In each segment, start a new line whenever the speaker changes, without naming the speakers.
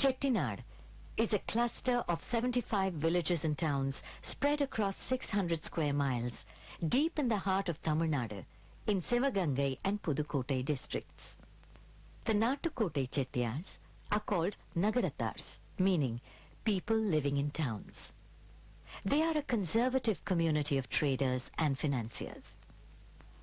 Chettinad is a cluster of 75 villages and towns spread across 600 square miles, deep in the heart of Tamil Nadu, in Sivagangai and Pudukkottai districts. The Nattukottai Chettiars are called Nagarathars, meaning people living in towns. They are a conservative community of traders and financiers.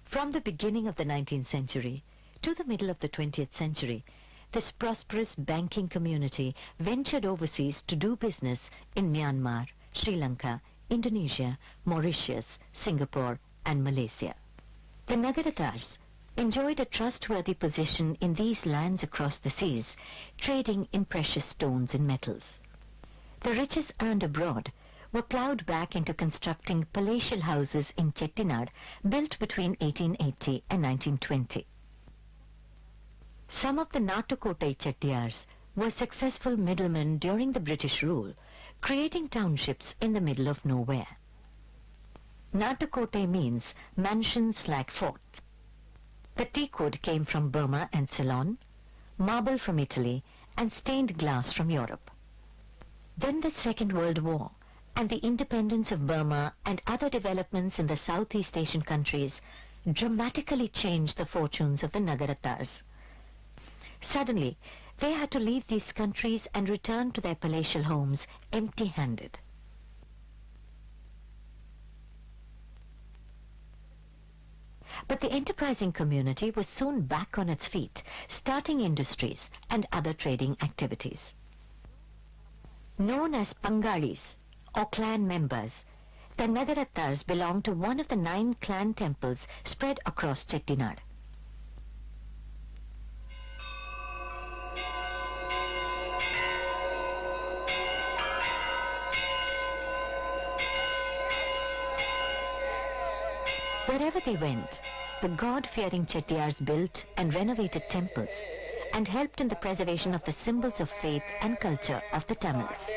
From the beginning of the 19th century to the middle of the 20th century, this prosperous banking community ventured overseas to do business in Myanmar, Sri Lanka, Indonesia, Mauritius, Singapore, and Malaysia. The Nagarathars enjoyed a trustworthy position in these lands across the seas, trading in precious stones and metals. The riches earned abroad were ploughed back into constructing palatial houses in Chettinad, built between 1880 and 1920. Some of the Nattukottai Chettiars were successful middlemen during the British rule, creating townships in the middle of nowhere. Nattukottai means mansions like forts. The teakwood came from Burma and Ceylon, marble from Italy, and stained glass from Europe. Then the Second World War and the independence of Burma and other developments in the Southeast Asian countries dramatically changed the fortunes of the Nagarathars. Suddenly, they had to leave these countries and return to their palatial homes empty-handed. But the enterprising community was soon back on its feet, starting industries and other trading activities. Known as Pangalis, or clan members, the Nagarathars belonged to one of the 9 clan temples spread across Chettinad. Wherever they went, the God-fearing Chettiars built and renovated temples and helped in the preservation of the symbols of faith and culture of the Tamils.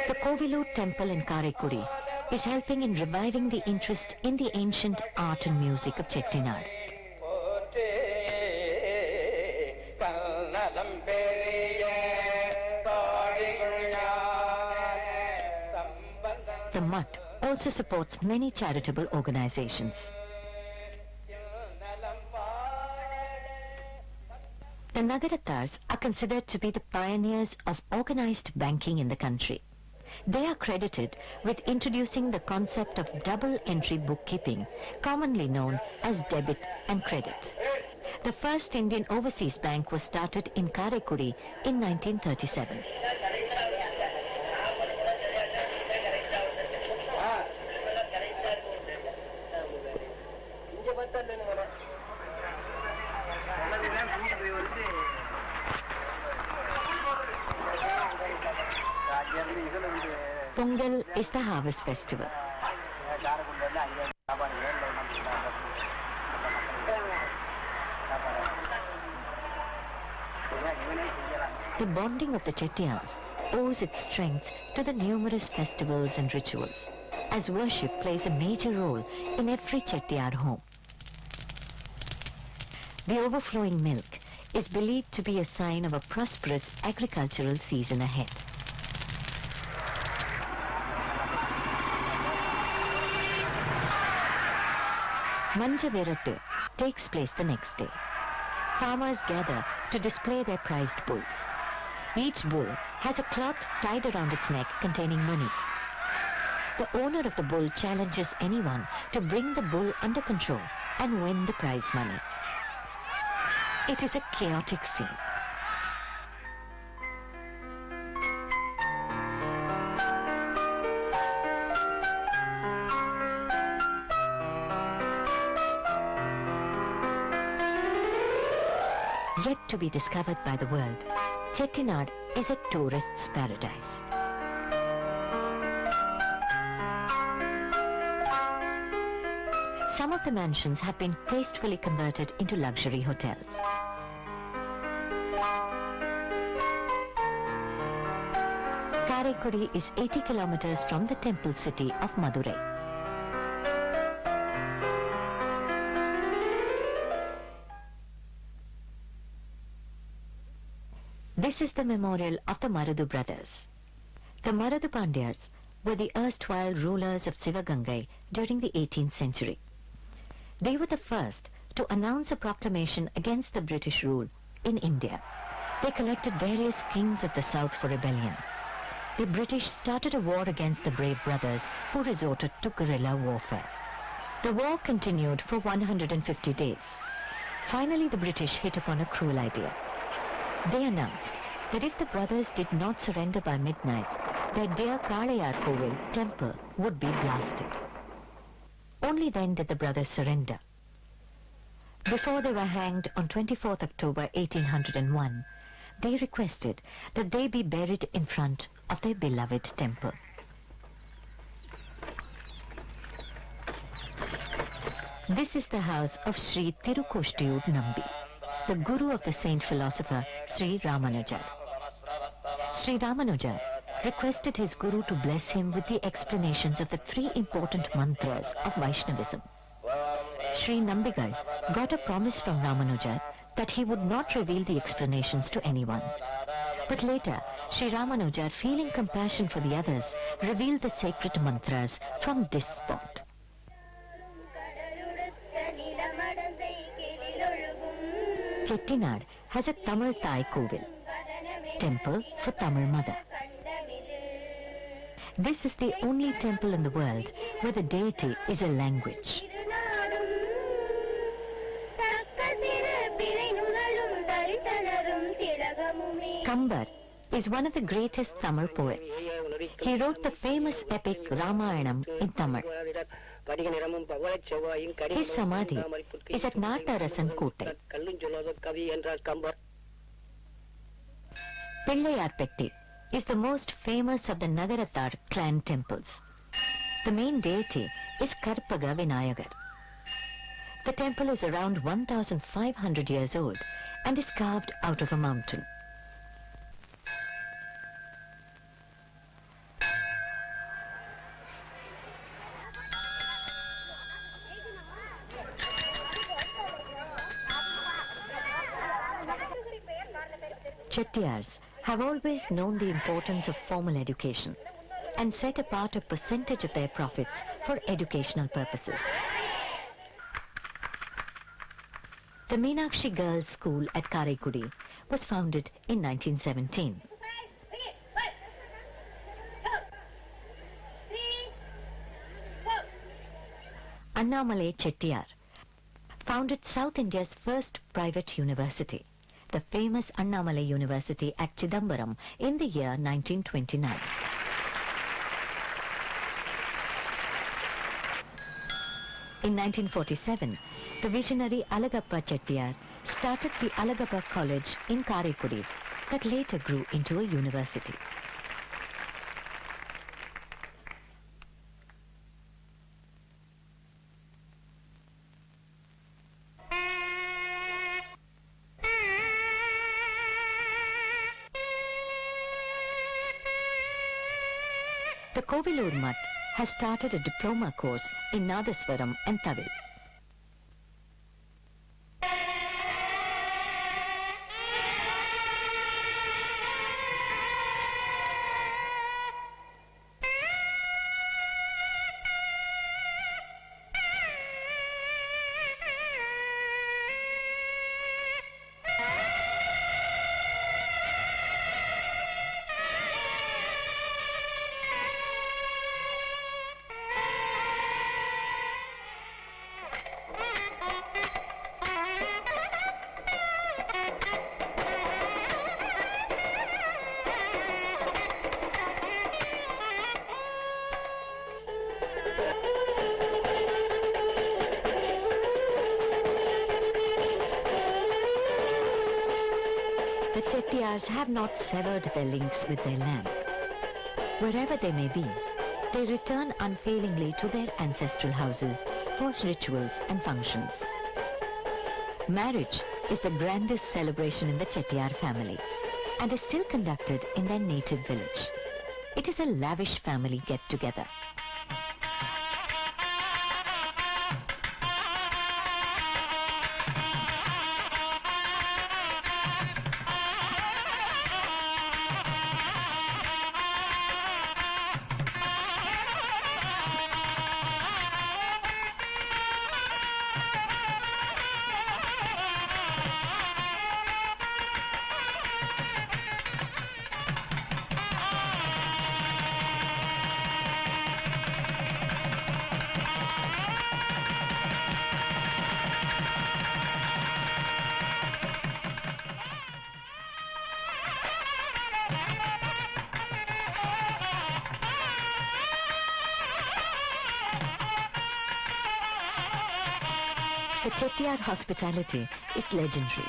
The Kovilur temple in Karaikudi is helping in reviving the interest in the ancient art and music of Chettinad. The Mutt also supports many charitable organizations. The Nagarathars are considered to be the pioneers of organized banking in the country. They are credited with introducing the concept of double-entry bookkeeping, commonly known as debit and credit. The first Indian overseas bank was started in Karaikudi in 1937. Pongal is the harvest festival. The bonding of the Chettiars owes its strength to the numerous festivals and rituals, as worship plays a major role in every Chettiar home. The overflowing milk is believed to be a sign of a prosperous agricultural season ahead. Manjavirattu takes place the next day. Farmers gather to display their prized bulls. Each bull has a cloth tied around its neck containing money. The owner of the bull challenges anyone to bring the bull under control and win the prize money. It is a chaotic scene. Yet to be discovered by the world, Chettinad is a tourist's paradise. Some of the mansions have been tastefully converted into luxury hotels. Karaikudi is 80 kilometers from the temple city of Madurai. This is the memorial of the Maradu brothers. The Maradu Pandyas were the erstwhile rulers of Sivagangai during the 18th century. They were the first to announce a proclamation against the British rule in India. They collected various kings of the south for rebellion. The British started a war against the brave brothers who resorted to guerrilla warfare. The war continued for 150 days. Finally, the British hit upon a cruel idea. They announced that if the brothers did not surrender by midnight, their dear Kalayar Kovil temple would be blasted. Only then did the brothers surrender. Before they were hanged on 24th October 1801, they requested that they be buried in front of their beloved temple. This is the house of Sri Tirukoštiyur Nambi, the guru of the saint philosopher Sri Ramanujar. Sri Ramanujar requested his guru to bless him with the explanations of the 3 important mantras of Vaishnavism. Sri Nambigal got a promise from Ramanujar that he would not reveal the explanations to anyone. But later, Sri Ramanujar, feeling compassion for the others, revealed the sacred mantras from this spot. Chettinad has a Tamil Thai Kovil, temple for Tamil Mother. This is the only temple in the world where the deity is a language. Kambar is one of the greatest Tamil poets. He wrote the famous epic Ramayanam in Tamil. His samadhi is at Nattarasan Kottai. Pillayarpettai is the most famous of the Nagarattar clan temples. The main deity is Karpaga Vinayagar. The temple is around 1,500 years old and is carved out of a mountain. Chettiars have always known the importance of formal education and set apart a percentage of their profits for educational purposes. The Meenakshi Girls' School at Karaikudi was founded in 1917. Annamalai Chettiar founded South India's first private university, the famous Annamalai University at Chidambaram, in the year 1929. In 1947, the visionary Alagappa Chettiar started the Alagappa College in Karaikudi that later grew into a university. The Kovilur Mutt has started a diploma course in Nadaswaram and Tavil. The Chettiars have not severed their links with their land. Wherever they may be, they return unfailingly to their ancestral houses for rituals and functions. Marriage is the grandest celebration in the Chettiar family and is still conducted in their native village. It is a lavish family get-together. The Chettiar hospitality is legendary.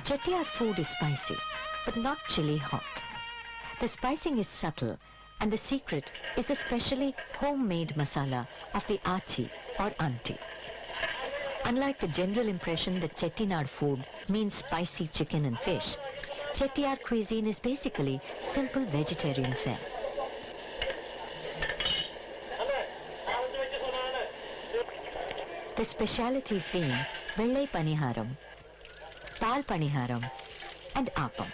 Chettiar food is spicy, but not chili hot. The spicing is subtle, and the secret is the specially homemade masala of the achi or auntie. Unlike the general impression that Chettinad food means spicy chicken and fish, Chettiar cuisine is basically simple vegetarian fare. The specialities being Vellai Paniharam, Pal Paniharam and Appam.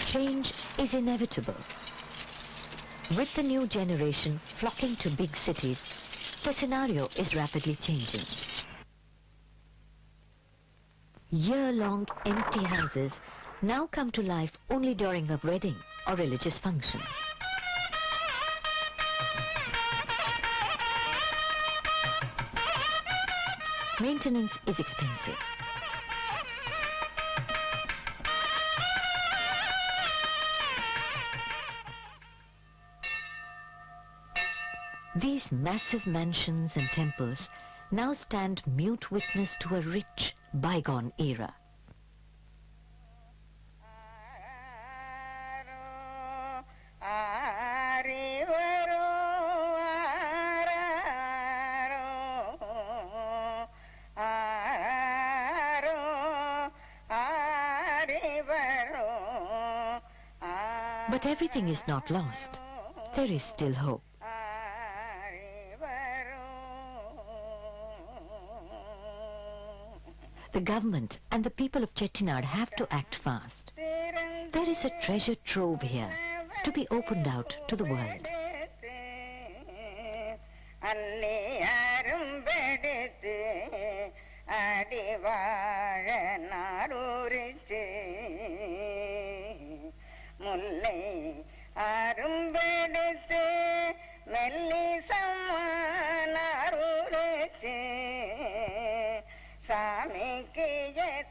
Change is inevitable. With the new generation flocking to big cities, the scenario is rapidly changing. Year-long empty houses now come to life only during a wedding or religious function. Maintenance is expensive. These massive mansions and temples now stand mute witness to a rich, bygone era. But everything is not lost. There is still hope. The government and the people of Chettinad have to act fast. There is a treasure trove here to be opened out to the world.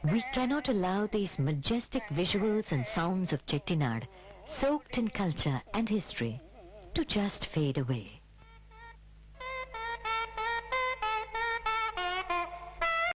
We cannot allow these majestic visuals and sounds of Chettinad, soaked in culture and history, to just fade away.